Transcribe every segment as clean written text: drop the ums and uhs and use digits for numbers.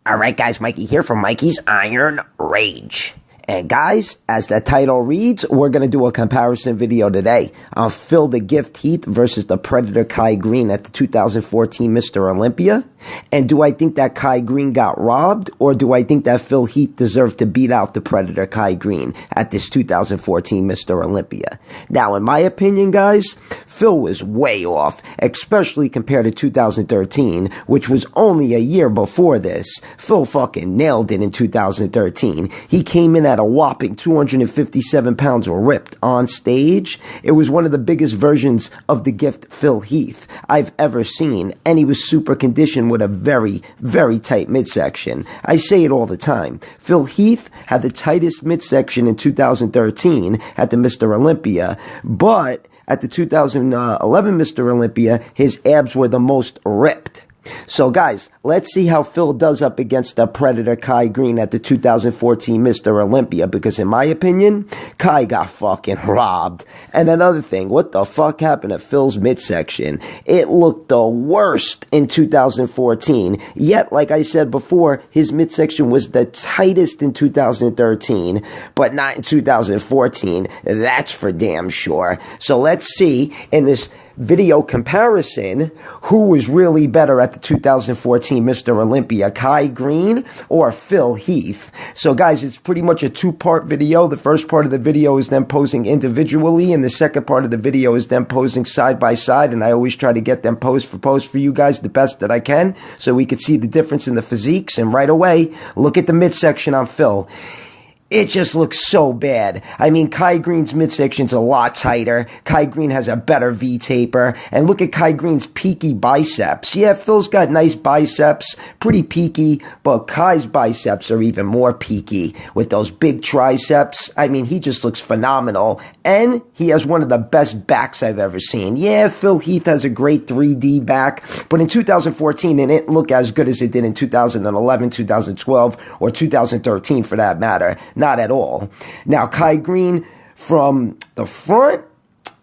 Alright guys, Mikey here from Mikey's Iron Rage. And guys, as the title reads, we're going to do a comparison video today on Phil The Gut Heath versus the Predator Kai Greene at the 2014 Mr. Olympia. And do I think that Kai Greene got robbed, or do I think that Phil Heath deserved to beat out the Predator Kai Greene at this 2014 Mr. Olympia? Now, in my opinion, guys, Phil was way off, especially compared to 2013, which was only a year before this. Phil fucking nailed it in 2013. He came in at a whopping 257 pounds ripped on stage. It was one of the biggest versions of the gift Phil Heath I've ever seen, and he was super conditioned with a very, very tight midsection. I say it all the time. Phil Heath had the tightest midsection in 2013 at the Mr. Olympia, but at the 2011 Mr. Olympia, his abs were the most ripped. So guys, let's see how Phil does up against the Predator Kai Greene at the 2014 Mr. Olympia, because in my opinion, Kai got fucking robbed. And another thing, what the fuck happened to Phil's midsection? It looked the worst in 2014, yet like I said before, his midsection was the tightest in 2013, but not in 2014. That's for damn sure. So let's see in this video comparison who was really better at the 2014 Mr. Olympia, Kai Greene or Phil Heath. So guys, it's pretty much a two-part video. The first part of the video is them posing individually, and the second part of the video is them posing side by side, and I always try to get them pose for you guys the best that I can so we could see the difference in the physiques. And right away, look at the midsection on Phil. It just looks so bad. I mean, Kai Greene's midsection's a lot tighter. Kai Greene has a better V-taper. And look at Kai Greene's peaky biceps. Yeah, Phil's got nice biceps, pretty peaky, but Kai's biceps are even more peaky with those big triceps. I mean, he just looks phenomenal. And he has one of the best backs I've ever seen. Yeah, Phil Heath has a great 3D back, but in 2014, it didn't look as good as it did in 2011, 2012, or 2013 for that matter. Not at all. Now, Kai Greene from the front,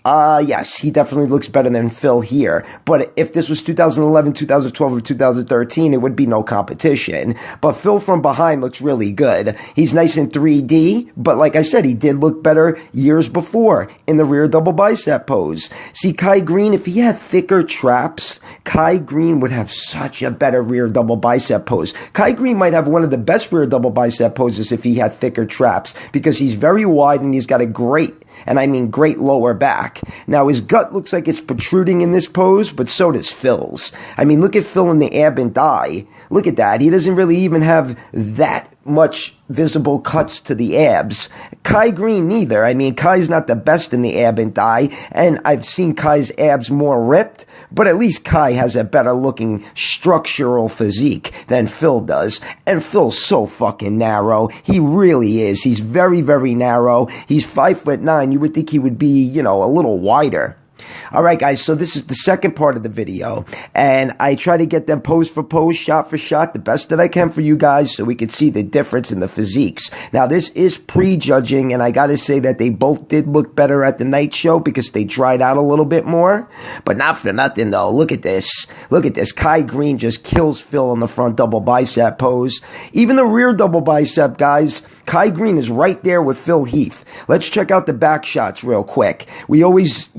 yes, he definitely looks better than Phil here. But if this was 2011, 2012, or 2013, it would be no competition. But Phil from behind looks really good. He's nice in 3D, but like I said, he did look better years before in the rear double bicep pose. See, Kai Greene, if he had thicker traps, Kai Greene would have such a better rear double bicep pose. Kai Greene might have one of the best rear double bicep poses if he had thicker traps, because he's very wide and he's got a great, and I mean great, lower back. Now, his gut looks like it's protruding in this pose, but so does Phil's. I mean, look at Phil in the ab and thigh. Look at that. He doesn't really even have that much visible cuts to the abs. Kai Greene neither. I mean, Kai's not the best in the ab and thigh, and I've seen Kai's abs more ripped, but at least Kai has a better looking structural physique than Phil does. And Phil's so fucking narrow. He really is. He's very, very narrow. He's 5'9". You would think he would be, you know, a little wider. Alright guys, so this is the second part of the video, and I try to get them pose for pose, shot for shot, the best that I can for you guys so we can see the difference in the physiques. Now, this is prejudging, and I gotta say that they both did look better at the night show because they dried out a little bit more, but not for nothing though. Look at this. Look at this. Kai Greene just kills Phil in the front double bicep pose. Even the rear double bicep, guys, Kai Greene is right there with Phil Heath. Let's check out the back shots real quick. We always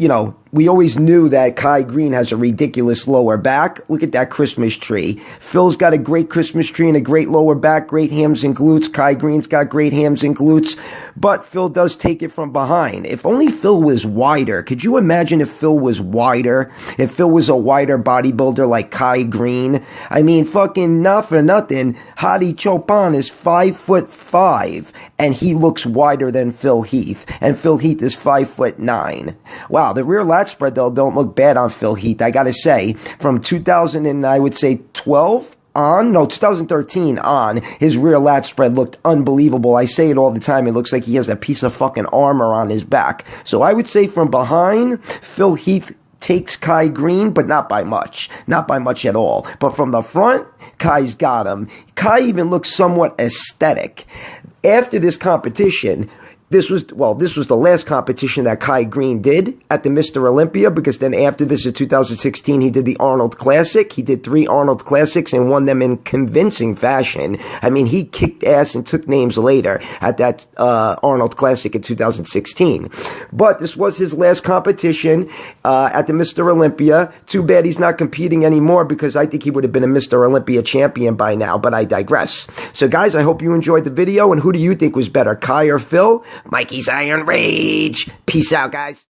knew that Kai Greene has a ridiculous lower back. Look at that Christmas tree. Phil's got a great Christmas tree and a great lower back, great hams and glutes. Kai Greene's got great hams and glutes, but Phil does take it from behind. If only Phil was wider. Could you imagine if Phil was wider? If Phil was a wider bodybuilder like Kai Greene? I mean, fucking not for nothing, Hadi Chopin is 5'5", and he looks wider than Phil Heath, and Phil Heath is 5'9". Wow, the rear lat spread though don't look bad on Phil Heath. I gotta say, from 2013 on, his rear lat spread looked unbelievable. I say it all the time. It looks like he has a piece of fucking armor on his back. So I would say from behind, Phil Heath takes Kai Greene, but not by much. Not by much at all. But from the front, Kai's got him. Kai even looks somewhat aesthetic. After this competition, this was the last competition that Kai Greene did at the Mr. Olympia, because then after this in 2016, he did the Arnold Classic. He did 3 Arnold Classics and won them in convincing fashion. I mean, he kicked ass and took names later at that Arnold Classic in 2016. But this was his last competition at the Mr. Olympia. Too bad he's not competing anymore, because I think he would have been a Mr. Olympia champion by now, but I digress. So guys, I hope you enjoyed the video, and who do you think was better, Kai or Phil? Mikey's Iron Rage. Peace out, guys.